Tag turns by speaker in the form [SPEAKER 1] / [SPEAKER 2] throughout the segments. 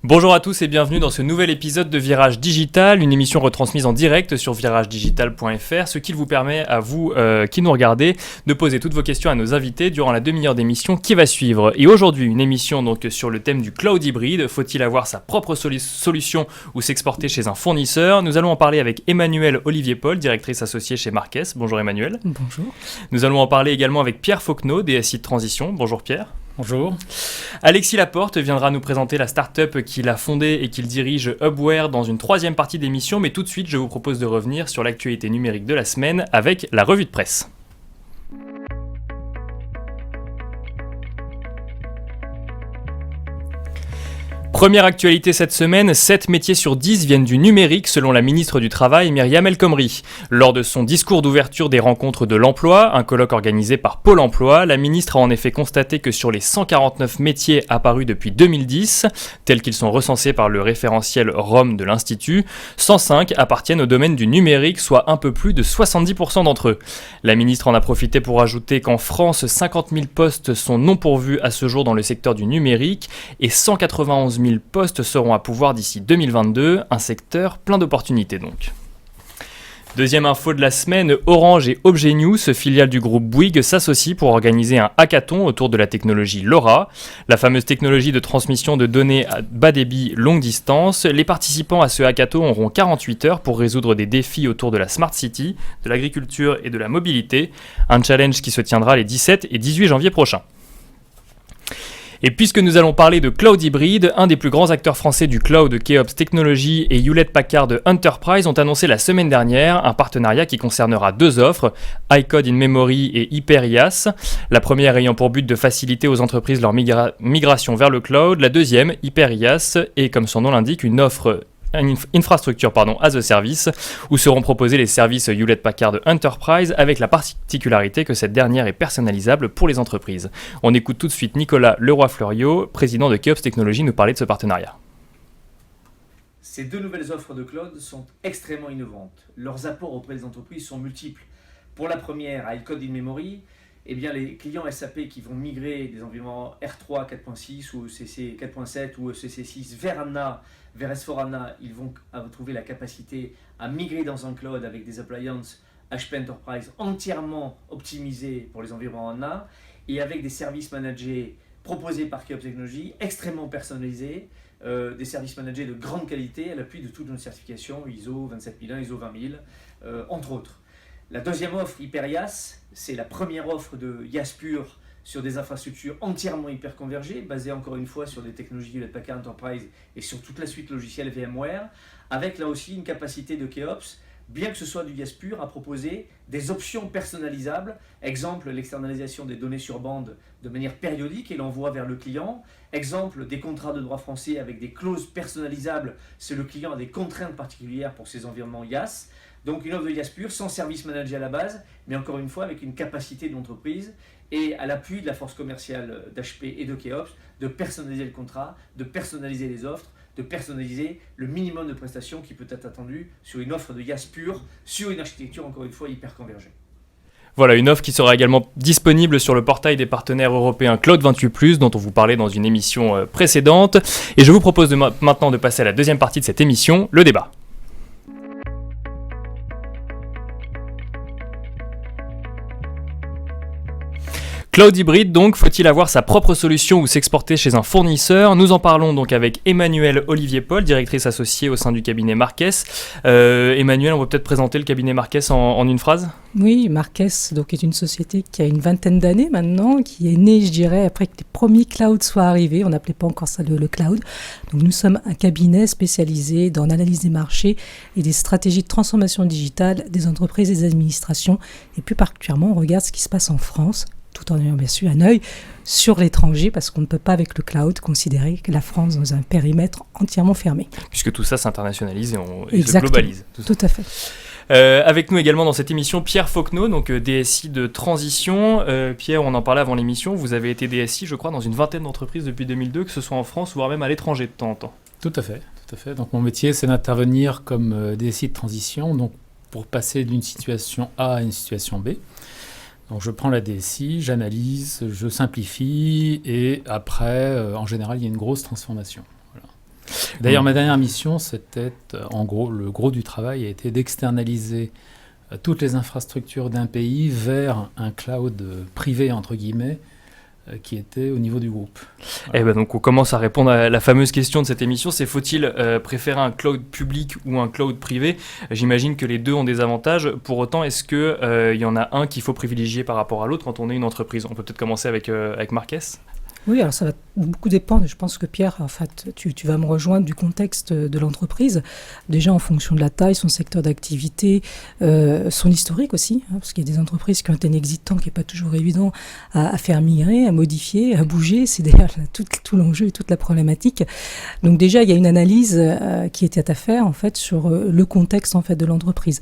[SPEAKER 1] Bonjour à tous et bienvenue dans ce nouvel épisode de Virage Digital, une émission retransmise en direct sur viragedigital.fr, ce qui vous permet à vous qui nous regardez de poser toutes vos questions à nos invités durant la demi-heure d'émission qui va suivre. Et aujourd'hui, une émission donc sur le thème du cloud hybride, faut-il avoir sa propre solution ou s'exporter chez un fournisseur? Nous allons en parler avec Emmanuelle Olivier-Paul, directrice associée chez Marques. Bonjour Emmanuelle.
[SPEAKER 2] Bonjour.
[SPEAKER 1] Nous allons en parler également avec Pierre Fauquenot, DSI de Transition. Bonjour Pierre.
[SPEAKER 3] Bonjour.
[SPEAKER 1] Alexis Laporte viendra nous présenter la start-up qu'il a fondée et qu'il dirige Hubware dans une troisième partie d'émission, mais tout de suite je vous propose de revenir sur l'actualité numérique de la semaine avec la revue de presse. Première actualité cette semaine, 7 métiers sur 10 viennent du numérique selon la ministre du Travail Myriam El Khomri. Lors de son discours d'ouverture des rencontres de l'emploi, un colloque organisé par Pôle emploi, la ministre a en effet constaté que sur les 149 métiers apparus depuis 2010, tels qu'ils sont recensés par le référentiel ROM de l'Institut, 105 appartiennent au domaine du numérique, soit un peu plus de 70% d'entre eux. La ministre en a profité pour ajouter qu'en France, 50 000 postes sont non pourvus à ce jour dans le secteur du numérique et 191 000 postes seront à pourvoir d'ici 2022, un secteur plein d'opportunités donc. Deuxième info de la semaine, Orange et Objet News, filiale du groupe Bouygues, s'associent pour organiser un hackathon autour de la technologie LoRa, la fameuse technologie de transmission de données à bas débit longue distance. Les participants à ce hackathon auront 48 heures pour résoudre des défis autour de la Smart City, de l'agriculture et de la mobilité, un challenge qui se tiendra les 17 et 18 janvier prochains. Et puisque nous allons parler de cloud hybride, un des plus grands acteurs français du cloud, Keops Technologies et Hewlett Packard Enterprise ont annoncé la semaine dernière un partenariat qui concernera deux offres, iCode in Memory et HyperIaaS. La première ayant pour but de faciliter aux entreprises leur migration vers le cloud, la deuxième, HyperIaaS, est comme son nom l'indique une offre infrastructure as a service, où seront proposés les services Hewlett Packard Enterprise avec la particularité que cette dernière est personnalisable pour les entreprises. On écoute tout de suite Nicolas Leroy-Fleuriot, président de Keops Technologies, nous parler de ce partenariat.
[SPEAKER 4] Ces deux nouvelles offres de cloud sont extrêmement innovantes. Leurs apports auprès des entreprises sont multiples. Pour la première, iCode in Memory, eh bien, les clients SAP qui vont migrer des environnements R3 4.6 ou ECC 4.7 ou ECC 6 vers ANA, vers S4HANA, ils vont trouver la capacité à migrer dans un cloud avec des appliances HP Enterprise entièrement optimisées pour les environnements ANA et avec des services managés proposés par Keops Technologies, extrêmement personnalisés, des services managés de grande qualité à l'appui de toutes nos certifications ISO 27001, ISO 20000, entre autres. La deuxième offre, HyperIaaS, c'est la première offre de IaaS pur sur des infrastructures entièrement hyperconvergées, basées encore une fois sur des technologies Hewlett Packard Enterprise et sur toute la suite logicielle VMware, avec là aussi une capacité de Keops, bien que ce soit du IaaS pur, à proposer des options personnalisables. Exemple, l'externalisation des données sur bande de manière périodique et l'envoi vers le client. Exemple, des contrats de droit français avec des clauses personnalisables si le client a des contraintes particulières pour ses environnements IaaS. Donc une offre de IaaS pur sans service managé à la base, mais encore une fois avec une capacité d'entreprise et à l'appui de la force commerciale d'HP et de Keops de personnaliser le contrat, de personnaliser les offres, de personnaliser le minimum de prestations qui peut être attendu sur une offre de IaaS pur, sur une architecture encore une fois hyper convergée.
[SPEAKER 1] Voilà, une offre qui sera également disponible sur le portail des partenaires européens Cloud28+, dont on vous parlait dans une émission précédente. Et je vous propose maintenant de passer à la deuxième partie de cette émission, le débat. Cloud hybride donc, faut-il avoir sa propre solution ou s'exporter chez un fournisseur? Nous en parlons donc avec Emmanuelle Olivier-Paul, directrice associée au sein du cabinet Marques. Emmanuelle, on va peut-être présenter le cabinet Marques en une phrase?
[SPEAKER 2] Oui, Marques donc, est une société qui a une vingtaine d'années maintenant, qui est née, je dirais, après que les premiers clouds soient arrivés. On n'appelait pas encore ça le cloud. Donc nous sommes un cabinet spécialisé dans l'analyse des marchés et des stratégies de transformation digitale des entreprises et des administrations. Et plus particulièrement, on regarde ce qui se passe en France, tout en ayant bien sûr un œil sur l'étranger, parce qu'on ne peut pas avec le cloud considérer que la France dans un périmètre entièrement fermé.
[SPEAKER 1] Puisque tout ça s'internationalise et se globalise.
[SPEAKER 2] Tout à fait.
[SPEAKER 1] Avec nous également dans cette émission, Pierre Fauquenot, donc DSI de Transition. Pierre, on en parlait avant l'émission, vous avez été DSI, je crois, dans une vingtaine d'entreprises depuis 2002, que ce soit en France, voire même à l'étranger de temps en temps.
[SPEAKER 3] Tout à fait. Donc mon métier, c'est d'intervenir comme DSI de Transition, donc pour passer d'une situation A à une situation B. Donc je prends la DSI, j'analyse, je simplifie et après, en général, il y a une grosse transformation. Voilà. D'ailleurs, ma dernière mission, c'était, en gros, le gros du travail a été d'externaliser toutes les infrastructures d'un pays vers un cloud privé, entre guillemets, qui était au niveau du groupe.
[SPEAKER 1] Voilà. Et ben donc on commence à répondre à la fameuse question de cette émission, c'est faut-il préférer un cloud public ou un cloud privé ? J'imagine que les deux ont des avantages. Pour autant, est-ce qu'il y en a un qu'il faut privilégier par rapport à l'autre quand on est une entreprise ? On peut peut-être commencer avec Marques.
[SPEAKER 2] Oui, alors ça va beaucoup dépendre. Je pense que Pierre, en fait, tu vas me rejoindre du contexte de l'entreprise. Déjà en fonction de la taille, son secteur d'activité, son historique aussi, hein, parce qu'il y a des entreprises qui ont un exit temps qui n'est pas toujours évident à faire migrer, à modifier, à bouger. C'est d'ailleurs tout l'enjeu et toute la problématique. Donc déjà, il y a une analyse qui était à faire en fait sur le contexte en fait de l'entreprise.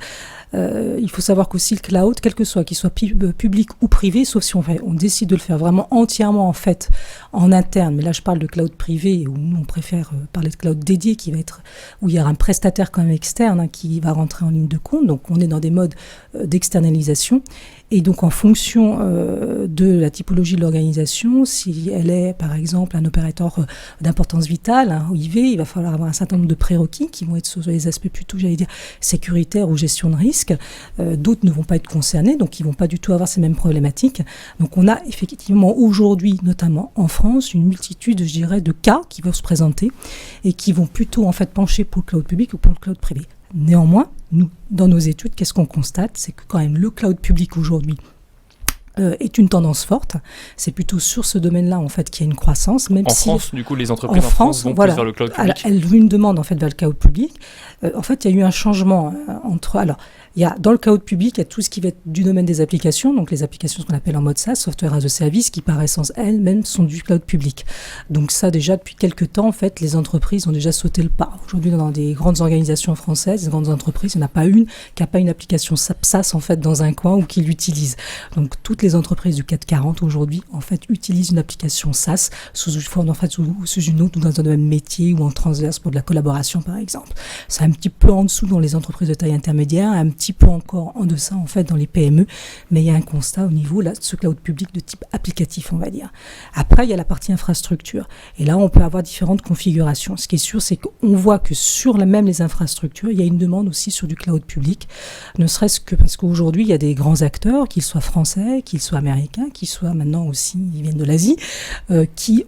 [SPEAKER 2] Il faut savoir qu'aussi le cloud, quel que soit, qu'il soit public ou privé, sauf si on décide de le faire vraiment entièrement en fait en interne, mais là je parle de cloud privé où nous on préfère parler de cloud dédié qui va être où il y a un prestataire quand même externe hein, qui va rentrer en ligne de compte, donc on est dans des modes d'externalisation. Et donc en fonction de la typologie de l'organisation, si elle est par exemple un opérateur d'importance vitale, un OIV, il va falloir avoir un certain nombre de prérequis qui vont être sur les aspects plutôt, j'allais dire, sécuritaires ou gestion de risque. D'autres ne vont pas être concernés, donc ils ne vont pas du tout avoir ces mêmes problématiques. Donc on a effectivement aujourd'hui, notamment en France, une multitude, je dirais, de cas qui vont se présenter et qui vont plutôt en fait pencher pour le cloud public ou pour le cloud privé. Néanmoins, nous, dans nos études, qu'est-ce qu'on constate ? C'est que quand même le cloud public aujourd'hui est une tendance forte. C'est plutôt sur ce domaine-là en fait qu'il y a une croissance. Même
[SPEAKER 1] en
[SPEAKER 2] si
[SPEAKER 1] France, du coup, les entreprises en France vont plus vers le cloud public.
[SPEAKER 2] Elles ont une demande en fait vers le cloud public. En fait, il y a eu un changement entre. Alors, il y a dans le cloud public, il y a tout ce qui va être du domaine des applications, donc les applications qu'on appelle en mode SaaS, software as a service, qui par essence elles-mêmes sont du cloud public. Donc ça, déjà depuis quelques temps, en fait, les entreprises ont déjà sauté le pas. Aujourd'hui, dans des grandes organisations françaises, des grandes entreprises, il n'y en a pas une qui n'a pas une application SaaS en fait dans un coin ou qui l'utilise. Donc toutes les entreprises du CAC 40 aujourd'hui, en fait, utilisent une application SaaS sous une forme, en fait, sous une autre ou dans un même métier ou en transverse pour de la collaboration, par exemple. C'est un petit peu en dessous dans les entreprises de taille intermédiaire, un petit peu encore en deçà en fait dans les PME, mais il y a un constat au niveau là de ce cloud public de type applicatif, on va dire. Après, il y a la partie infrastructure, et là on peut avoir différentes configurations. Ce qui est sûr, c'est qu'on voit que sur même les infrastructures, il y a une demande aussi sur du cloud public, ne serait-ce que parce qu'aujourd'hui il y a des grands acteurs, qu'ils soient français, qu'ils soient américains, qu'ils soient maintenant aussi, ils viennent de l'Asie, qui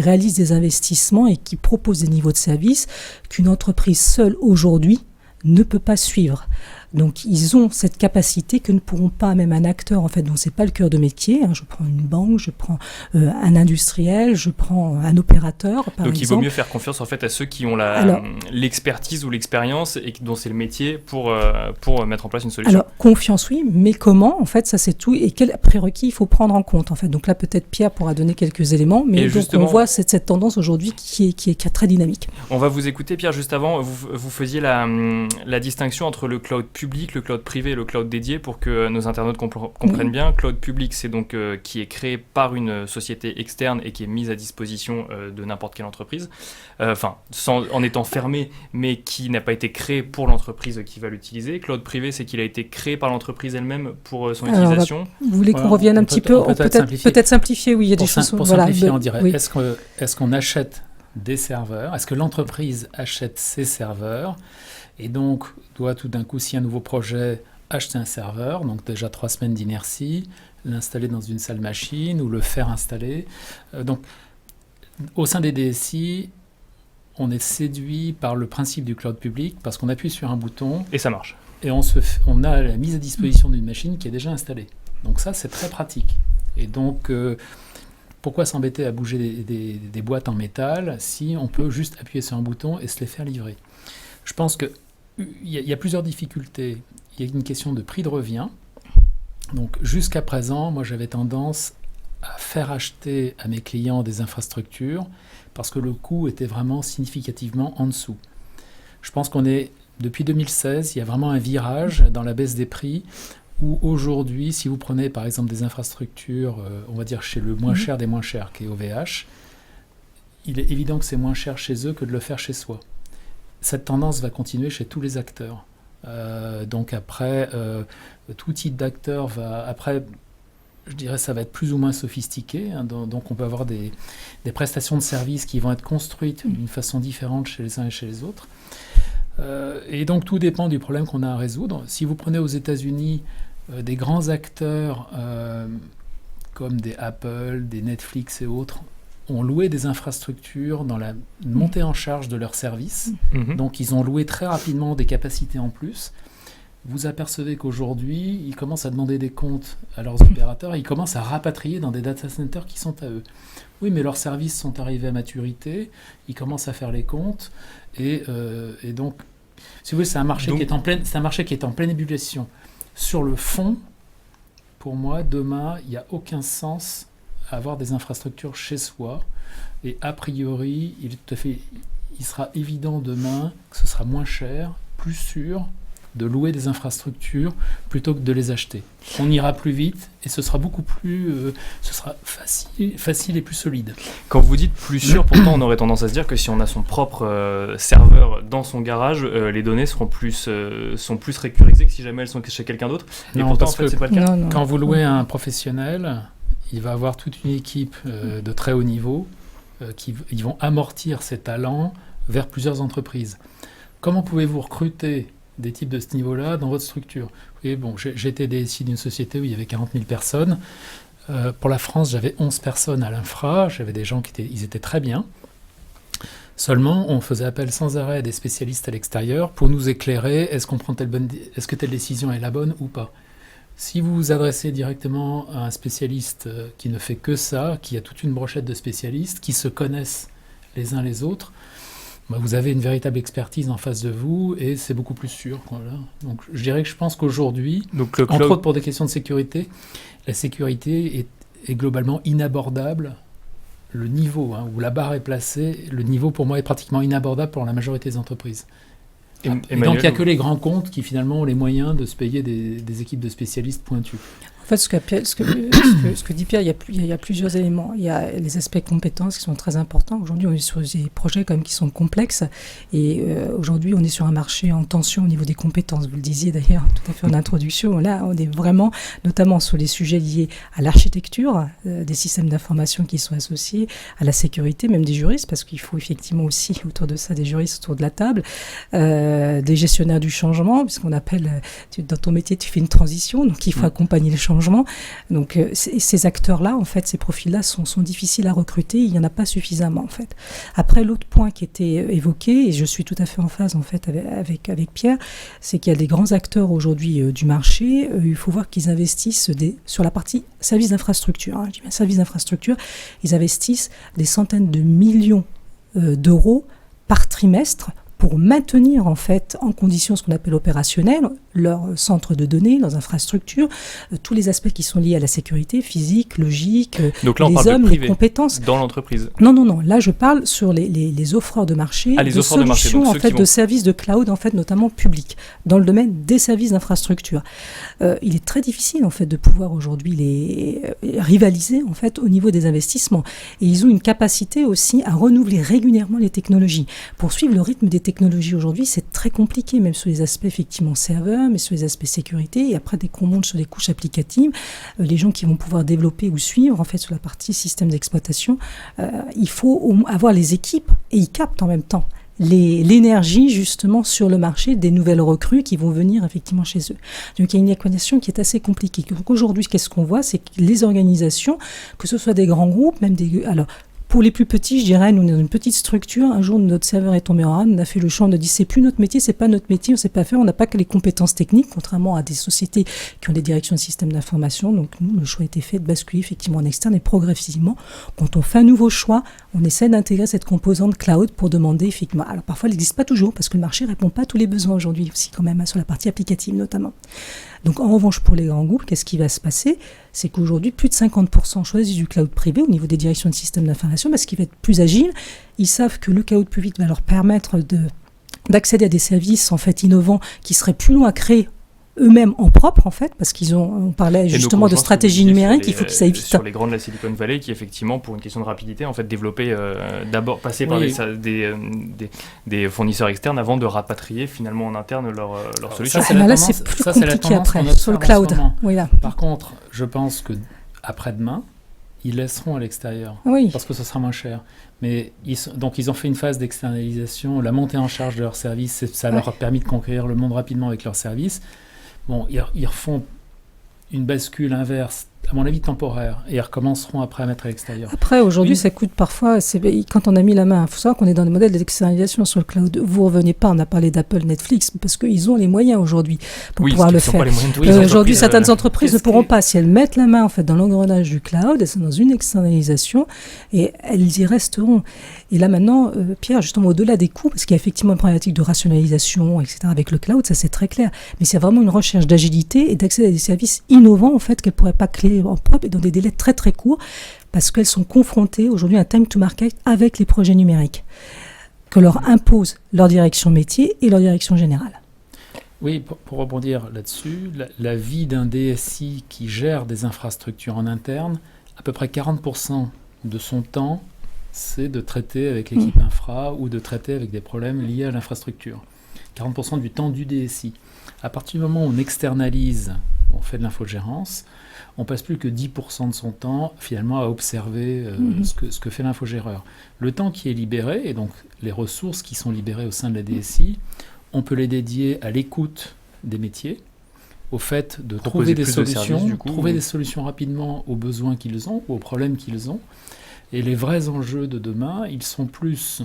[SPEAKER 2] réalisent des investissements et qui proposent des niveaux de service qu'une entreprise seule aujourd'hui ne peut pas suivre. Donc ils ont cette capacité que ne pourront pas, même un acteur en fait dont c'est pas le cœur de métier, hein, je prends une banque, je prends un industriel, je prends un opérateur par
[SPEAKER 1] Donc
[SPEAKER 2] exemple.
[SPEAKER 1] Il vaut mieux faire confiance en fait à ceux qui ont l'expertise ou l'expérience et dont c'est le métier pour mettre en place une solution.
[SPEAKER 2] Alors confiance oui, mais comment en fait ça c'est tout et quels prérequis il faut prendre en compte en fait. Donc là peut-être Pierre pourra donner quelques éléments, mais donc on voit cette tendance aujourd'hui qui est très dynamique.
[SPEAKER 1] On va vous écouter Pierre juste avant, vous faisiez la distinction entre le cloud public, le cloud privé et le cloud dédié pour que nos internautes comprennent bien. Cloud public, c'est donc qui est créé par une société externe et qui est mise à disposition de n'importe quelle entreprise, en étant fermé, mais qui n'a pas été créé pour l'entreprise qui va l'utiliser. Cloud privé, c'est qu'il a été créé par l'entreprise elle-même pour son utilisation.
[SPEAKER 2] Vous voulez qu'on revienne un petit peu, peut-être simplifier, oui, il y a des choses.
[SPEAKER 3] Pour simplifier, on dirait, oui. Est-ce qu'on achète des serveurs ? Est-ce que l'entreprise achète ses serveurs ? Et donc, doit tout d'un coup, si un nouveau projet, acheter un serveur, donc déjà 3 semaines d'inertie, l'installer dans une salle machine ou le faire installer. Donc, au sein des DSI, on est séduit par le principe du cloud public parce qu'on appuie sur un bouton.
[SPEAKER 1] Et ça marche.
[SPEAKER 3] Et on a la mise à disposition d'une machine qui est déjà installée. Donc ça, c'est très pratique. Et donc, pourquoi s'embêter à bouger des boîtes en métal si on peut juste appuyer sur un bouton et se les faire livrer ? Je pense qu'il y a plusieurs difficultés. Il y a une question de prix de revient. Donc jusqu'à présent, moi j'avais tendance à faire acheter à mes clients des infrastructures parce que le coût était vraiment significativement en dessous. Je pense depuis 2016, il y a vraiment un virage dans la baisse des prix où aujourd'hui, si vous prenez par exemple des infrastructures, on va dire chez le moins cher des moins chers, qui est OVH, il est évident que c'est moins cher chez eux que de le faire chez soi. Cette tendance va continuer chez tous les acteurs. Donc après, tout type d'acteur va... Après, je dirais ça va être plus ou moins sophistiqué, hein, donc on peut avoir des prestations de services qui vont être construites d'une façon différente chez les uns et chez les autres. Et donc tout dépend du problème qu'on a à résoudre. Si vous prenez aux États-Unis des grands acteurs comme des Apple, des Netflix et autres, ont loué des infrastructures dans la montée en charge de leurs services. Donc ils ont loué très rapidement des capacités en plus. Vous apercevez qu'aujourd'hui, ils commencent à demander des comptes à leurs opérateurs et ils commencent à rapatrier dans des data centers qui sont à eux. Oui, mais leurs services sont arrivés à maturité, ils commencent à faire les comptes et donc, si vous voulez, c'est un marché qui est en pleine ébullition. Sur le fond, pour moi, demain, il n'y a aucun sens à avoir des infrastructures chez soi et a priori, il sera évident demain que ce sera moins cher, plus sûr, de louer des infrastructures plutôt que de les acheter. On ira plus vite et ce sera beaucoup plus, ce sera facile et plus solide.
[SPEAKER 1] Quand vous dites plus sûr, pourtant on aurait tendance à se dire que si on a son propre serveur dans son garage, les données sont plus sécurisées que si jamais elles sont chez quelqu'un d'autre. Et
[SPEAKER 3] Non,
[SPEAKER 1] pourtant en
[SPEAKER 3] parce
[SPEAKER 1] fait
[SPEAKER 3] que
[SPEAKER 1] c'est pas le cas.
[SPEAKER 2] Non.
[SPEAKER 3] quand vous louez à un professionnel, il va avoir toute une équipe de très haut niveau ils vont amortir ses talents vers plusieurs entreprises. Comment pouvez-vous recruter des types de ce niveau-là dans votre structure? Et bon, j'étais DSI d'une société où il y avait 40 000 personnes. Pour la France, j'avais 11 personnes à l'infra. J'avais des gens ils étaient très bien. Seulement, on faisait appel sans arrêt à des spécialistes à l'extérieur pour nous éclairer. Est-ce que telle décision est la bonne ou pas? Si vous vous adressez directement à un spécialiste qui ne fait que ça, qui a toute une brochette de spécialistes, qui se connaissent les uns les autres, vous avez une véritable expertise en face de vous et c'est beaucoup plus sûr. Voilà. Donc je pense qu'aujourd'hui, entre autres pour des questions de sécurité, la sécurité est globalement inabordable. Le niveau où la barre est placée, le niveau pour moi est pratiquement inabordable pour la majorité des entreprises. Et donc il n'y a que les grands comptes qui finalement ont les moyens de se payer des équipes de spécialistes pointus.
[SPEAKER 2] En fait, ce que dit Pierre, il y a plusieurs éléments. Il y a les aspects compétences qui sont très importants. Aujourd'hui, on est sur des projets quand même qui sont complexes. Et aujourd'hui, on est sur un marché en tension au niveau des compétences. Vous le disiez d'ailleurs tout à fait en introduction. Là, on est vraiment, notamment sur les sujets liés à l'architecture, des systèmes d'information qui sont associés, à la sécurité, même des juristes, parce qu'il faut effectivement aussi autour de ça des juristes autour de la table, des gestionnaires du changement, puisqu'on appelle, dans ton métier, tu fais une transition, donc il faut accompagner le changement. Donc ces acteurs-là, en fait, ces profils-là sont difficiles à recruter. Il n'y en a pas suffisamment, en fait. Après, l'autre point qui était évoqué, et je suis tout à fait en phase, en fait, avec Pierre, c'est qu'il y a des grands acteurs aujourd'hui du marché. Il faut voir qu'ils investissent sur la partie services d'infrastructure. Je dis bien services d'infrastructure. Ils investissent des centaines de millions d'euros par trimestre pour maintenir en fait en condition ce qu'on appelle opérationnel leur centre de données, leurs infrastructures, tous les aspects qui sont liés à la sécurité physique, logique,
[SPEAKER 1] donc là, on
[SPEAKER 2] les
[SPEAKER 1] parle
[SPEAKER 2] hommes,
[SPEAKER 1] de privé,
[SPEAKER 2] les compétences.
[SPEAKER 1] Dans l'entreprise.
[SPEAKER 2] Non. Là, je parle sur les offreurs de marché,
[SPEAKER 1] les offreurs de marché,
[SPEAKER 2] solutions en fait de services de cloud en fait notamment publics dans le domaine des services d'infrastructure. Il est très difficile en fait de pouvoir aujourd'hui les rivaliser en fait au niveau des investissements. Et ils ont une capacité aussi à renouveler régulièrement les technologies. Pour suivre le rythme des technologies aujourd'hui, c'est très compliqué, même sur les aspects effectivement serveurs, mais sur les aspects sécurité. Et après, dès qu'on monte sur les couches applicatives, les gens qui vont pouvoir développer ou suivre en fait sur la partie système d'exploitation, il faut avoir les équipes et ils captent en même temps l'énergie justement sur le marché des nouvelles recrues qui vont venir effectivement chez eux. Donc il y a une équation qui est assez compliquée. Donc aujourd'hui, qu'est-ce qu'on voit? C'est que les organisations, que ce soit des grands groupes, même alors pour les plus petits, je dirais, nous, dans une petite structure, un jour, notre serveur est tombé en rade, on a fait le choix, on a dit, c'est plus notre métier, c'est pas notre métier, on sait pas faire, on n'a pas que les compétences techniques, contrairement à des sociétés qui ont des directions de systèmes d'information. Donc, nous, le choix a été fait de basculer effectivement en externe et progressivement, quand on fait un nouveau choix, on essaie d'intégrer cette composante cloud pour demander effectivement. Alors, parfois, elle n'existe pas toujours, parce que le marché répond pas à tous les besoins aujourd'hui, aussi quand même, sur la partie applicative notamment. Donc, en revanche, pour les grands groupes, qu'est-ce qui va se passer? C'est qu'aujourd'hui, plus de 50% choisissent du cloud privé au niveau des directions de systèmes d'information parce qu'il va être plus agile. Ils savent que le cloud public va leur permettre d'accéder à des services en fait innovants qui seraient plus longs à créer eux-mêmes en propre en fait, parce on parlait justement de stratégie numérique, il faut qu'ils aillent vite.
[SPEAKER 1] Sur les grands de la Silicon Valley qui effectivement pour une question de rapidité en fait développer d'abord passer par des fournisseurs externes avant de rapatrier finalement en interne leur solution.
[SPEAKER 2] Là c'est plus compliqué après sur le cloud.
[SPEAKER 3] Par contre, je pense que après-demain, ils laisseront à l'extérieur.
[SPEAKER 2] Oui.
[SPEAKER 3] Parce que ce sera moins cher. Mais donc ils ont fait une phase d'externalisation, la montée en charge de leurs services, ça leur a permis de conquérir le monde rapidement avec leurs services. Bon, ils refont une bascule inverse, à mon avis temporaire, et ils recommenceront après à mettre à l'extérieur.
[SPEAKER 2] Après, aujourd'hui,
[SPEAKER 3] Oui.
[SPEAKER 2] ça coûte parfois, quand on a mis la main, il faut savoir qu'on est dans des modèles d'externalisation sur le cloud. Vous revenez pas, on a parlé d'Apple, Netflix, parce qu'ils ont les moyens aujourd'hui pour pouvoir le faire. Aujourd'hui, certaines entreprises ne pourront pas, si elles mettent la main en fait dans l'engrenage du cloud, elles sont dans une externalisation et elles y resteront. Et là maintenant, Pierre, justement au-delà des coûts, parce qu'il y a effectivement une problématique de rationalisation, etc. avec le cloud, ça c'est très clair, mais c'est vraiment une recherche d'agilité et d'accès à des services innovants en fait qu'elles pourraient pas créer en propre et dans des délais très très courts, parce qu'elles sont confrontées aujourd'hui à un time to market avec les projets numériques que leur impose leur direction métier et leur direction générale.
[SPEAKER 3] Oui, pour rebondir là-dessus, la vie d'un DSI qui gère des infrastructures en interne, à peu près 40% de son temps, c'est de traiter avec l'équipe infra ou de traiter avec des problèmes liés à l'infrastructure. 40% du temps du DSI. À partir du moment où on externalise, on fait de l'infogérance, on passe plus que 10% de son temps finalement à observer ce que fait l'infogéreur. Le temps qui est libéré, et donc les ressources qui sont libérées au sein de la DSI, on peut les dédier à l'écoute des métiers, au fait de trouver des solutions, des solutions rapidement aux besoins qu'ils ont, ou aux problèmes qu'ils ont. Et les vrais enjeux de demain, ils sont plus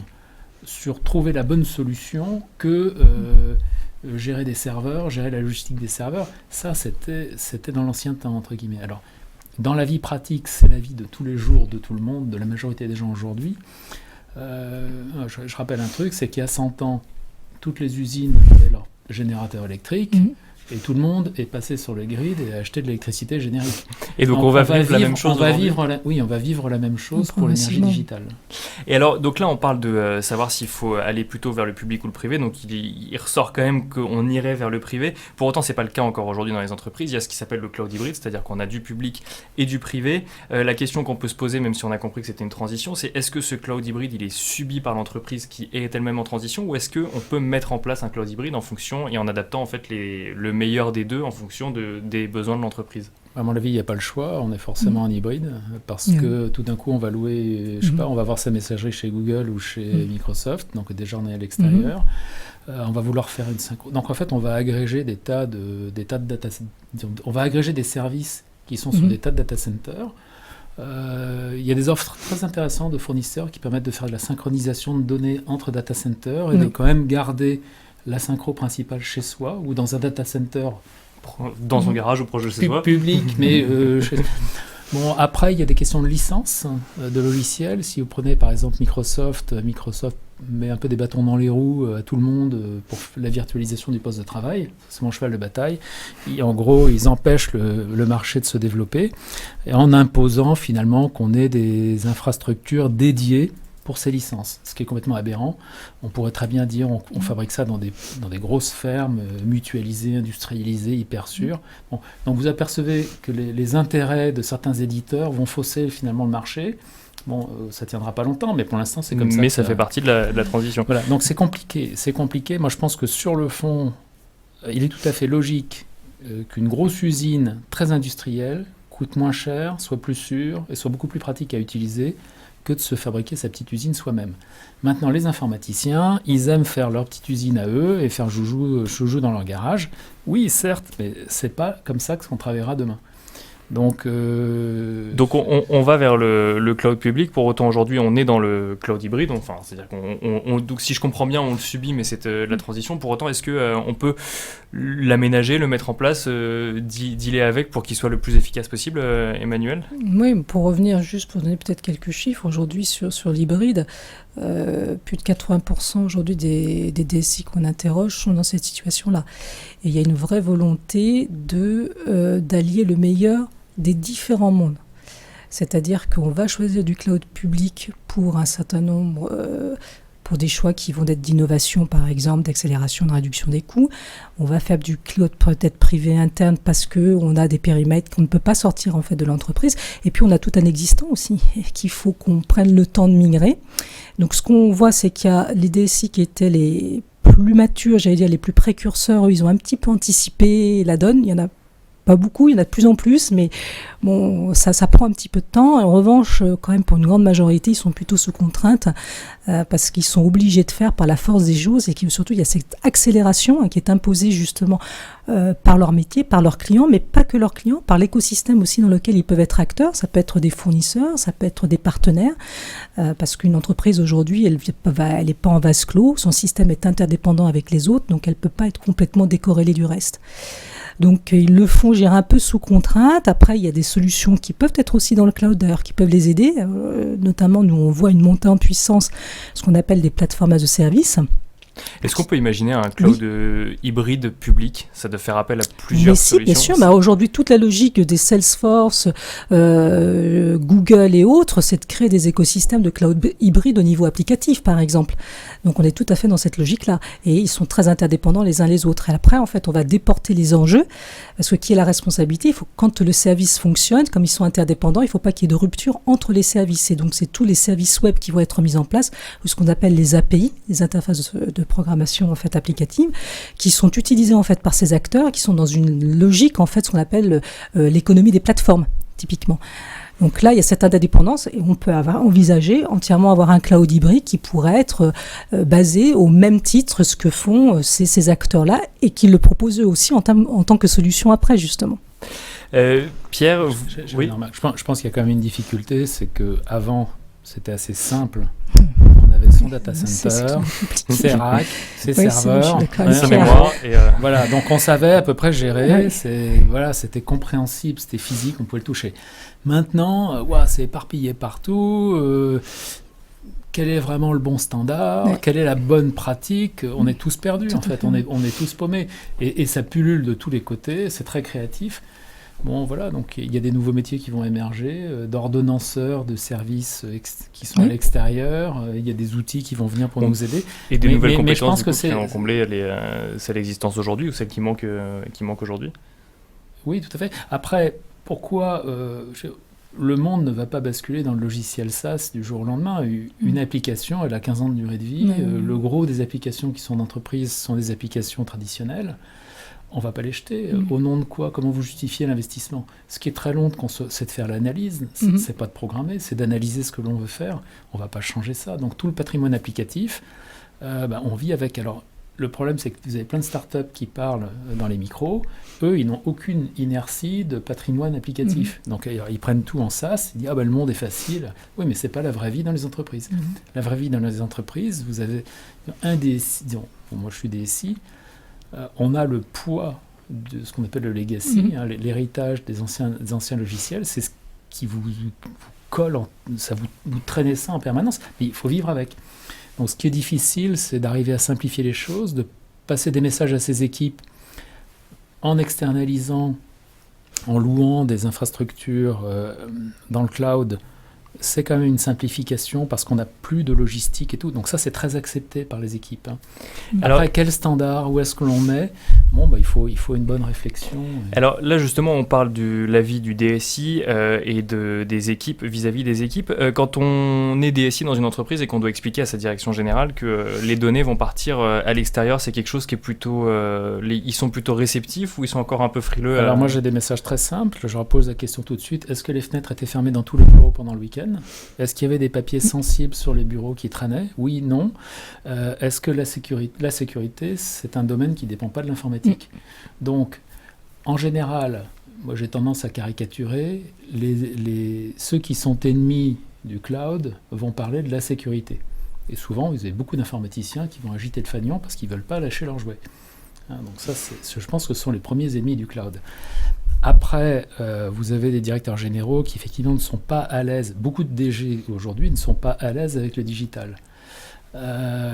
[SPEAKER 3] sur trouver la bonne solution que gérer des serveurs, gérer la logistique des serveurs. Ça, c'était dans l'ancien temps, entre guillemets. Alors, dans la vie pratique, c'est la vie de tous les jours, de tout le monde, de la majorité des gens aujourd'hui. Je rappelle un truc, c'est qu'il y a 100 ans, toutes les usines avaient leur générateur électrique. Et tout le monde est passé sur le grid et a acheté de l'électricité générique.
[SPEAKER 1] Et donc on va vivre la même chose.
[SPEAKER 3] On va vivre la même chose pour l'énergie digitale.
[SPEAKER 1] Et alors, donc là, on parle de savoir s'il faut aller plutôt vers le public ou le privé. Donc il ressort quand même qu'on irait vers le privé. Pour autant, c'est pas le cas encore aujourd'hui dans les entreprises. Il y a ce qui s'appelle le cloud hybride, c'est-à-dire qu'on a du public et du privé. La question qu'on peut se poser, même si on a compris que c'était une transition, c'est est-ce que ce cloud hybride, il est subi par l'entreprise qui est elle-même en transition, ou est-ce qu'on peut mettre en place un cloud hybride en fonction et en adaptant en fait le meilleur des deux en fonction des besoins de l'entreprise?
[SPEAKER 3] À mon avis, il n'y a pas le choix, on est forcément en hybride, parce que tout d'un coup, on va louer, je sais pas, on va voir sa messagerie chez Google ou chez Microsoft, donc déjà on est à l'extérieur, on va vouloir faire une synchro. Donc en fait, on va agréger des tas de data, on va agréger des services qui sont sur des tas de data centers. Il y a des offres très intéressantes de fournisseurs qui permettent de faire de la synchronisation de données entre data centers et de quand même garder la synchro principale chez soi ou dans un data center
[SPEAKER 1] dans son garage ou proche de chez soi.
[SPEAKER 3] Public, mais bon, après il y a des questions de licence de logiciels. Si vous prenez par exemple Microsoft met un peu des bâtons dans les roues à tout le monde pour la virtualisation du poste de travail. C'est mon cheval de bataille. En gros, ils empêchent le marché de se développer en imposant finalement qu'on ait des infrastructures dédiées pour ces licences, ce qui est complètement aberrant. On pourrait très bien dire on fabrique ça dans des grosses fermes mutualisées, industrialisées, hyper sûres. Bon, donc vous apercevez que les intérêts de certains éditeurs vont fausser finalement le marché. Bon, ça tiendra pas longtemps, mais pour l'instant c'est comme ça.
[SPEAKER 1] Mais ça fait partie de la transition.
[SPEAKER 3] Voilà, donc c'est compliqué. Moi je pense que sur le fond, il est tout à fait logique qu'une grosse usine très industrielle coûte moins cher, soit plus sûre et soit beaucoup plus pratique à utiliser que de se fabriquer sa petite usine soi-même. Maintenant, les informaticiens, ils aiment faire leur petite usine à eux et faire joujou dans leur garage. Oui, certes, mais c'est pas comme ça qu'on travaillera demain. Donc
[SPEAKER 1] on va vers le cloud public. Pour autant, aujourd'hui, on est dans le cloud hybride. Enfin, c'est-à-dire donc, si je comprends bien, on le subit, mais c'est la transition. Pour autant, est-ce qu'on peut l'aménager, le mettre en place, dealer avec pour qu'il soit le plus efficace possible, Emmanuel?
[SPEAKER 2] Oui, pour revenir juste pour donner peut-être quelques chiffres, aujourd'hui sur l'hybride, plus de 80% aujourd'hui des DSI qu'on interroge sont dans cette situation-là. Et il y a une vraie volonté d'allier le meilleur des différents mondes. C'est-à-dire qu'on va choisir du cloud public pour un certain nombre, pour des choix qui vont être d'innovation, par exemple, d'accélération, de réduction des coûts. On va faire du cloud peut-être privé interne parce qu'on a des périmètres qu'on ne peut pas sortir en fait de l'entreprise. Et puis on a tout un existant aussi qu'il faut qu'on prenne le temps de migrer. Donc ce qu'on voit, c'est qu'il y a les DSI qui étaient les plus matures, j'allais dire les plus précurseurs, eux, ils ont un petit peu anticipé la donne. Il y en a pas beaucoup, il y en a de plus en plus, mais bon, ça prend un petit peu de temps. Et en revanche, quand même, pour une grande majorité, ils sont plutôt sous contrainte parce qu'ils sont obligés de faire par la force des choses et surtout, il y a cette accélération qui est imposée justement par leur métier, par leurs clients, mais pas que leurs clients, par l'écosystème aussi dans lequel ils peuvent être acteurs. Ça peut être des fournisseurs, ça peut être des partenaires, parce qu'une entreprise aujourd'hui, elle n'est pas en vase clos, son système est interdépendant avec les autres, donc elle ne peut pas être complètement décorrélée du reste. Donc ils le font, je dirais, un peu sous contrainte. Après, il y a des solutions qui peuvent être aussi dans le cloud, d'ailleurs, qui peuvent les aider. Notamment, nous, on voit une montée en puissance, ce qu'on appelle des plateformes as a service.
[SPEAKER 1] Est-ce qu'on peut imaginer un cloud hybride public ? Ça doit faire appel à plusieurs solutions.
[SPEAKER 2] Bien sûr. Aujourd'hui, toute la logique des Salesforce, Google et autres, c'est de créer des écosystèmes de cloud hybride au niveau applicatif, par exemple. Donc, on est tout à fait dans cette logique-là. Et ils sont très interdépendants les uns les autres. Et après, en fait, on va déporter les enjeux. Parce que qui est la responsabilité ? Il faut, quand le service fonctionne, comme ils sont interdépendants, il ne faut pas qu'il y ait de rupture entre les services. Et donc, c'est tous les services web qui vont être mis en place, ou ce qu'on appelle les API, les interfaces de programmation en fait applicative, qui sont utilisées en fait par ces acteurs, qui sont dans une logique en fait ce qu'on appelle l'économie des plateformes typiquement. Donc là, il y a cette indépendance et on peut envisager entièrement avoir un cloud hybride qui pourrait être basé au même titre ce que font ces acteurs-là et qui le proposent eux aussi en tant que solution après justement.
[SPEAKER 1] Pierre, oui.
[SPEAKER 3] Je pense qu'il y a quand même une difficulté, c'est qu'avant, c'était assez simple. On avait son data center, ses racks, ses serveurs,
[SPEAKER 1] sa mémoire.
[SPEAKER 3] Voilà, donc on savait à peu près gérer. C'était compréhensible, c'était physique, on pouvait le toucher. Maintenant, c'est éparpillé partout. Quel est vraiment le bon standard ? Quelle est la bonne pratique ? On est tous perdus, en fait. On est tous paumés. Et ça pullule de tous les côtés. C'est très créatif. Bon, voilà, donc il y a des nouveaux métiers qui vont émerger, d'ordonnanceurs, de services qui sont à l'extérieur. Il y a des outils qui vont venir pour nous aider.
[SPEAKER 1] Et des nouvelles compétences qui vont combler celles existantes aujourd'hui ou celles qui manquent aujourd'hui.
[SPEAKER 3] Oui, tout à fait. Après, pourquoi le monde ne va pas basculer dans le logiciel SaaS du jour au lendemain ? Une application, elle a 15 ans de durée de vie. Le gros des applications qui sont d'entreprise sont des applications traditionnelles. On ne va pas les jeter. Au nom de quoi ? Comment vous justifiez l'investissement ? Ce qui est très long, c'est de faire l'analyse. C'est pas de programmer, c'est d'analyser ce que l'on veut faire. On ne va pas changer ça. Donc tout le patrimoine applicatif, on vit avec. Alors le problème, c'est que vous avez plein de startups qui parlent dans les micros. Eux, ils n'ont aucune inertie de patrimoine applicatif. Donc ils prennent tout en SaaS. Ils disent le monde est facile. Oui, mais c'est pas la vraie vie dans les entreprises. La vraie vie dans les entreprises, vous avez un DSI. Moi, je suis DSI. On a le poids de ce qu'on appelle le legacy, l'héritage des anciens logiciels, c'est ce qui vous colle, vous traînez ça en permanence, mais il faut vivre avec. Donc ce qui est difficile, c'est d'arriver à simplifier les choses, de passer des messages à ses équipes en externalisant, en louant des infrastructures dans le cloud. C'est quand même une simplification parce qu'on n'a plus de logistique et tout. Donc ça, c'est très accepté par les équipes. Alors, après, quel standard ? Où est-ce que l'on met ? Il faut une bonne réflexion.
[SPEAKER 1] Alors là, justement, on parle de l'avis du DSI et des équipes vis-à-vis des équipes. Quand on est DSI dans une entreprise et qu'on doit expliquer à sa direction générale que les données vont partir à l'extérieur, c'est quelque chose qui est plutôt... ils sont plutôt réceptifs ou ils sont encore un peu frileux
[SPEAKER 3] Alors moi, j'ai des messages très simples. Je repose la question tout de suite. Est-ce que les fenêtres étaient fermées dans tous les bureaux pendant le week-end ? Est-ce qu'il y avait des papiers sensibles sur les bureaux qui traînaient ? Oui, non. Est-ce que la sécurité, c'est un domaine qui ne dépend pas de l'informatique ? Donc, en général, moi j'ai tendance à caricaturer, ceux qui sont ennemis du cloud vont parler de la sécurité. Et souvent, vous avez beaucoup d'informaticiens qui vont agiter le fanion parce qu'ils ne veulent pas lâcher leurs jouets. Donc ça, je pense que ce sont les premiers ennemis du cloud. Après, vous avez des directeurs généraux qui effectivement ne sont pas à l'aise. Beaucoup de DG aujourd'hui ne sont pas à l'aise avec le digital.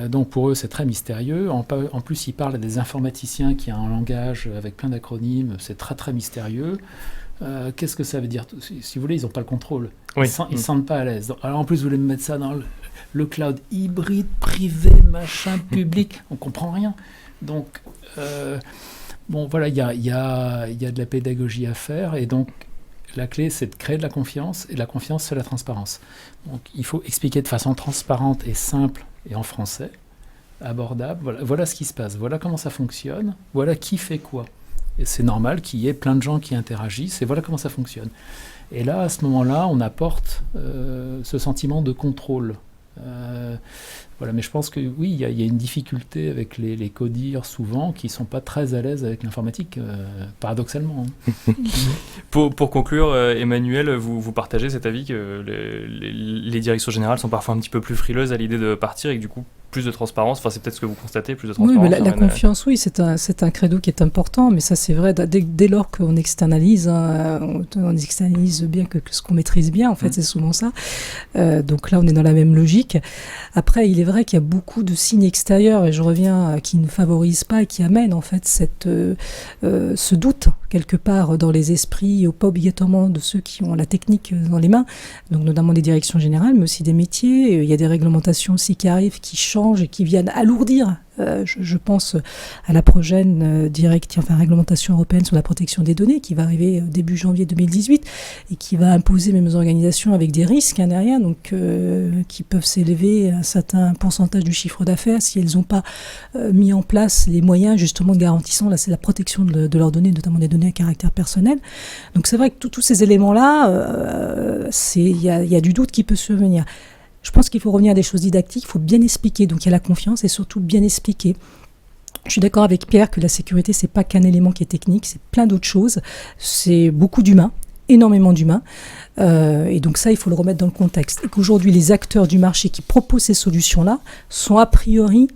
[SPEAKER 3] Donc pour eux, c'est très mystérieux. En plus, ils parlent à des informaticiens qui ont un langage avec plein d'acronymes. C'est très très mystérieux. Qu'est-ce que ça veut dire ? Si vous voulez, ils n'ont pas le contrôle. Ils ne se sentent pas à l'aise. Alors en plus, vous voulez me mettre ça dans le cloud hybride, privé, machin, public. On ne comprend rien. Donc... voilà, il y a de la pédagogie à faire et donc la clé c'est de créer de la confiance et la confiance c'est la transparence. Donc il faut expliquer de façon transparente et simple et en français, abordable, voilà ce qui se passe, voilà comment ça fonctionne, voilà qui fait quoi. Et c'est normal qu'il y ait plein de gens qui interagissent, et voilà comment ça fonctionne. Et là, à ce moment-là, on apporte ce sentiment de contrôle. Voilà, mais je pense que oui, il y a une difficulté avec les codir souvent qui ne sont pas très à l'aise avec l'informatique, paradoxalement.
[SPEAKER 1] Pour conclure, Emmanuel, vous partagez cet avis que les directions générales sont parfois un petit peu plus frileuses à l'idée de partir et que du coup, plus de transparence, enfin c'est peut-être ce que vous constatez, plus de
[SPEAKER 2] Oui,
[SPEAKER 1] transparence.
[SPEAKER 2] mais la confiance, oui, c'est un credo qui est important, mais ça c'est vrai, dès lors qu'on externalise, on externalise bien que ce qu'on maîtrise bien, en fait, c'est souvent ça. Donc là, on est dans la même logique. Après, il est vrai qu'il y a beaucoup de signes extérieurs, et je reviens, qui ne favorisent pas et qui amènent en fait ce doute, quelque part, dans les esprits, pas obligatoirement de ceux qui ont la technique dans les mains, donc notamment des directions générales, mais aussi des métiers. Il y a des réglementations aussi qui arrivent, qui changent et qui viennent alourdir. Je pense à la prochaine réglementation européenne sur la protection des données qui va arriver début janvier 2018 et qui va imposer même aux organisations avec des risques derrière, donc qui peuvent s'élever à un certain pourcentage du chiffre d'affaires si elles n'ont pas mis en place les moyens justement garantissant la protection de leurs données, notamment des données à caractère personnel. Donc c'est vrai que tous ces éléments-là, il y a du doute qui peut survenir. Je pense qu'il faut revenir à des choses didactiques, il faut bien expliquer, donc il y a la confiance et surtout bien expliquer. Je suis d'accord avec Pierre que la sécurité, c'est pas qu'un élément qui est technique, c'est plein d'autres choses, c'est beaucoup d'humains, énormément d'humains, et donc ça, il faut le remettre dans le contexte. Et qu'aujourd'hui, les acteurs du marché qui proposent ces solutions-là sont a priori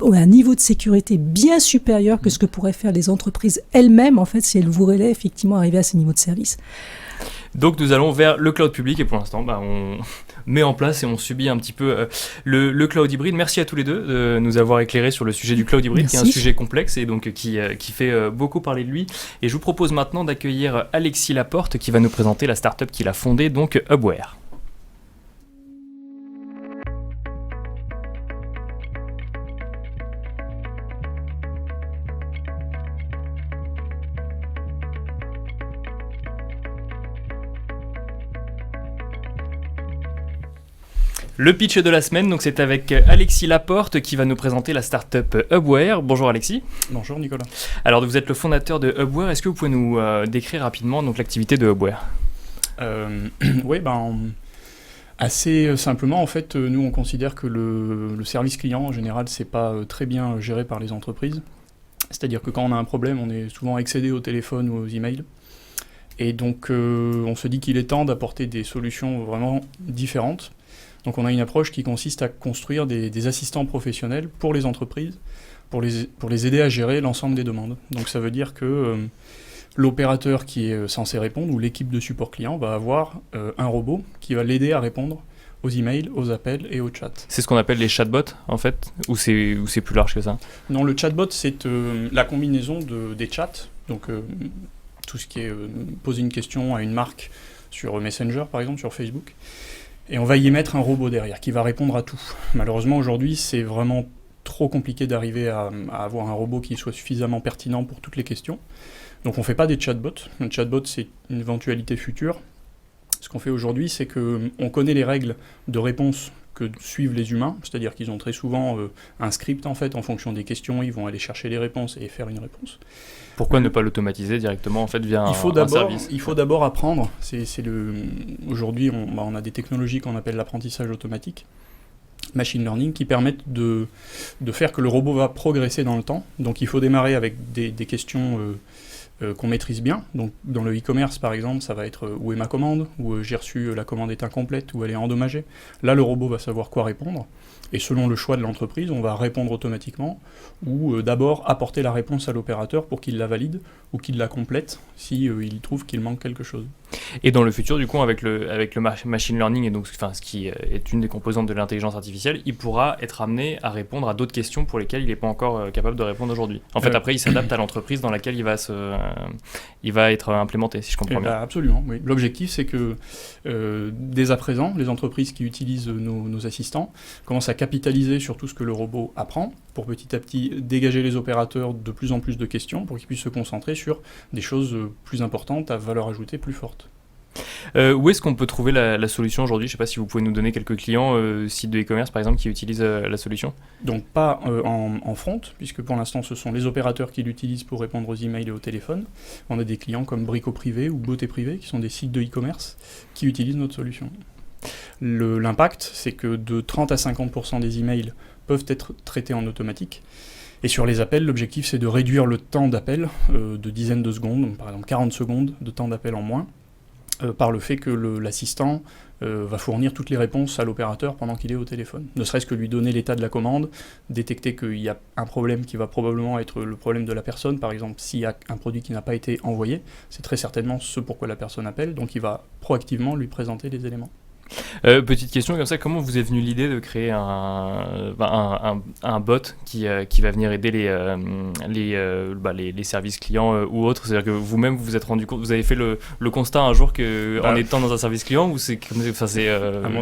[SPEAKER 2] à un niveau de sécurité bien supérieur que ce que pourraient faire les entreprises elles-mêmes, en fait, si elles voulaient effectivement arriver à ces niveaux de service.
[SPEAKER 1] Donc nous allons vers le cloud public et pour l'instant on met en place et on subit un petit peu le cloud hybride. Merci à tous les deux de nous avoir éclairés sur le sujet du cloud hybride. Merci. Qui est un sujet complexe et donc qui fait beaucoup parler de lui. Et je vous propose maintenant d'accueillir Alexis Laporte qui va nous présenter la start-up qu'il a fondée, donc Hubware. Le pitch de la semaine, donc c'est avec Alexis Laporte qui va nous présenter la start-up Hubware. Bonjour Alexis.
[SPEAKER 5] Bonjour Nicolas.
[SPEAKER 1] Alors vous êtes le fondateur de Hubware, est-ce que vous pouvez nous décrire rapidement donc, l'activité de Hubware ?
[SPEAKER 5] Oui, assez simplement, en fait, nous on considère que le service client en général c'est pas très bien géré par les entreprises. C'est-à-dire que quand on a un problème, on est souvent excédé au téléphone ou aux emails. Et donc on se dit qu'il est temps d'apporter des solutions vraiment différentes. Donc on a une approche qui consiste à construire des assistants professionnels pour les entreprises, pour les aider à gérer l'ensemble des demandes. Donc ça veut dire que l'opérateur qui est censé répondre, ou l'équipe de support client, va avoir un robot qui va l'aider à répondre aux emails, aux appels et aux chats.
[SPEAKER 1] C'est ce qu'on appelle les chatbots en fait, ou c'est plus large que ça ?
[SPEAKER 5] Non, le chatbot c'est la combinaison des chats, donc tout ce qui est poser une question à une marque sur Messenger par exemple, sur Facebook. Et on va y mettre un robot derrière qui va répondre à tout. Malheureusement, aujourd'hui, c'est vraiment trop compliqué d'arriver à avoir un robot qui soit suffisamment pertinent pour toutes les questions. Donc on ne fait pas des chatbots. Un chatbot, c'est une éventualité future. Ce qu'on fait aujourd'hui, c'est qu'on connaît les règles de réponse que suivent les humains, c'est-à-dire qu'ils ont très souvent un script en fait, en fonction des questions, ils vont aller chercher les réponses et faire une réponse.
[SPEAKER 1] Pourquoi ne pas l'automatiser directement en fait via un service ?
[SPEAKER 5] Il faut d'abord apprendre. Aujourd'hui, on a des technologies qu'on appelle l'apprentissage automatique, machine learning, qui permettent de faire que le robot va progresser dans le temps. Donc il faut démarrer avec des questions qu'on maîtrise bien. Donc dans le e-commerce par exemple, ça va être où est ma commande, ou j'ai reçu la commande est incomplète, ou elle est endommagée. Là le robot va savoir quoi répondre, et selon le choix de l'entreprise, on va répondre automatiquement, ou d'abord apporter la réponse à l'opérateur pour qu'il la valide, ou qu'il la complète si il trouve qu'il manque quelque chose.
[SPEAKER 1] Et dans le futur, du coup, avec le machine learning, et donc, ce qui est une des composantes de l'intelligence artificielle, il pourra être amené à répondre à d'autres questions pour lesquelles il n'est pas encore capable de répondre aujourd'hui. En fait, après, il s'adapte à l'entreprise dans laquelle il va être implémenté, si je comprends bien.
[SPEAKER 5] Absolument, oui. L'objectif, c'est que dès à présent, les entreprises qui utilisent nos assistants commencent à capitaliser sur tout ce que le robot apprend, pour petit à petit dégager les opérateurs de plus en plus de questions, pour qu'ils puissent se concentrer sur des choses plus importantes, à valeur ajoutée plus forte.
[SPEAKER 1] Où est-ce qu'on peut trouver la solution aujourd'hui ? Je ne sais pas si vous pouvez nous donner quelques clients, sites de e-commerce par exemple, qui utilisent la solution.
[SPEAKER 5] Donc pas en front, puisque pour l'instant ce sont les opérateurs qui l'utilisent pour répondre aux emails et au téléphone. On a des clients comme Brico Privé ou Beauté Privée, qui sont des sites de e-commerce, qui utilisent notre solution. L'impact, c'est que de 30 à 50% des emails peuvent être traités en automatique. Et sur les appels, l'objectif c'est de réduire le temps d'appel de dizaines de secondes, donc par exemple 40 secondes de temps d'appel en moins, par le fait que l'assistant va fournir toutes les réponses à l'opérateur pendant qu'il est au téléphone. Ne serait-ce que lui donner l'état de la commande, détecter qu'il y a un problème qui va probablement être le problème de la personne, par exemple s'il y a un produit qui n'a pas été envoyé, c'est très certainement ce pourquoi la personne appelle, donc il va proactivement lui présenter les éléments.
[SPEAKER 1] Petite question comme ça, comment vous est venue l'idée de créer un bot qui va venir aider les services clients ou autres ? C'est-à-dire que vous-même vous êtes rendu compte, vous avez fait le constat un jour en étant dans un service client, ou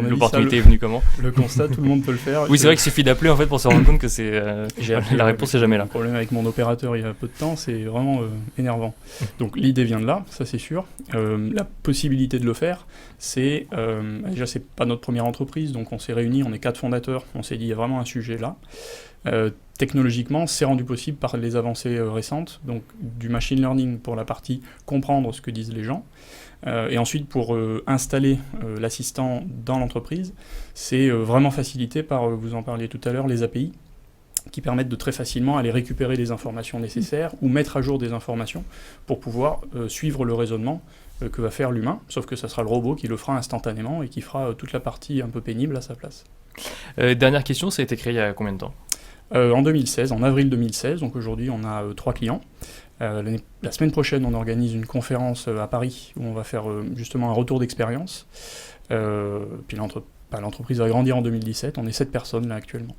[SPEAKER 1] l'opportunité est venue comment ?
[SPEAKER 5] Le constat, tout le monde peut le faire.
[SPEAKER 1] Oui, c'est vrai qu'il suffit d'appeler en fait pour se rendre compte que la réponse n'est jamais là.
[SPEAKER 5] Le problème avec mon opérateur il y a peu de temps, c'est vraiment énervant. Donc l'idée vient de là, ça c'est sûr. La possibilité de le faire, c'est déjà, c'est pas notre première entreprise, donc on s'est réunis, on est 4 fondateurs, on s'est dit il y a vraiment un sujet là. Technologiquement, c'est rendu possible par les avancées récentes, donc du machine learning pour la partie comprendre ce que disent les gens, et ensuite pour installer l'assistant dans l'entreprise, c'est vraiment facilité par, vous en parliez tout à l'heure, les API, qui permettent de très facilement aller récupérer les informations nécessaires ou mettre à jour des informations pour pouvoir suivre le raisonnement que va faire l'humain, sauf que ça sera le robot qui le fera instantanément et qui fera toute la partie un peu pénible à sa place.
[SPEAKER 1] Dernière question, ça a été créé il y a combien de temps ?
[SPEAKER 5] En 2016, en avril 2016, donc aujourd'hui on a 3 clients. La semaine prochaine, on organise une conférence à Paris où on va faire justement un retour d'expérience. Puis l'entreprise va grandir en 2017, on est 7 personnes là actuellement.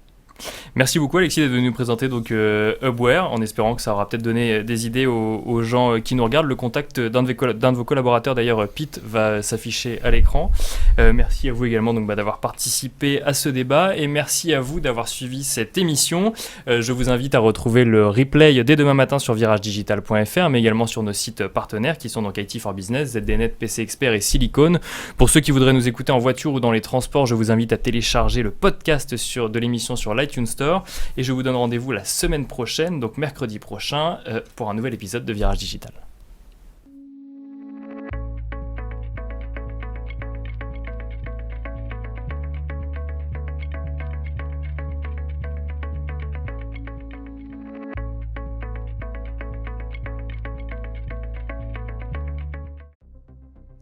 [SPEAKER 1] Merci beaucoup Alexis d'être venu nous présenter donc Hubware, en espérant que ça aura peut-être donné des idées aux gens qui nous regardent. Le contact d'un de vos collaborateurs d'ailleurs, Pete, va s'afficher à l'écran. Merci à vous également donc, d'avoir participé à ce débat, et merci à vous d'avoir suivi cette émission. Je vous invite à retrouver le replay dès demain matin sur viragedigital.fr, mais également sur nos sites partenaires qui sont donc IT for Business, ZDNet, PC Expert et Silicon. Pour ceux qui voudraient nous écouter en voiture ou dans les transports, je vous invite à télécharger le podcast de l'émission sur l'iTunes Store, et je vous donne rendez-vous la semaine prochaine, donc mercredi prochain, pour un nouvel épisode de Virage Digital.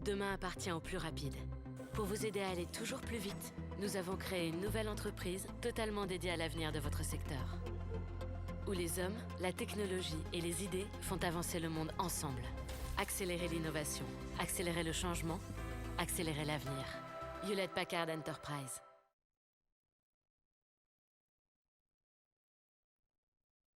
[SPEAKER 6] Demain appartient aux plus rapides. Pour vous aider à aller toujours plus vite, nous avons créé une nouvelle entreprise totalement dédiée à l'avenir de votre secteur. Où les hommes, la technologie et les idées font avancer le monde ensemble. Accélérer l'innovation, accélérer le changement, accélérer l'avenir. Hewlett Packard Enterprise.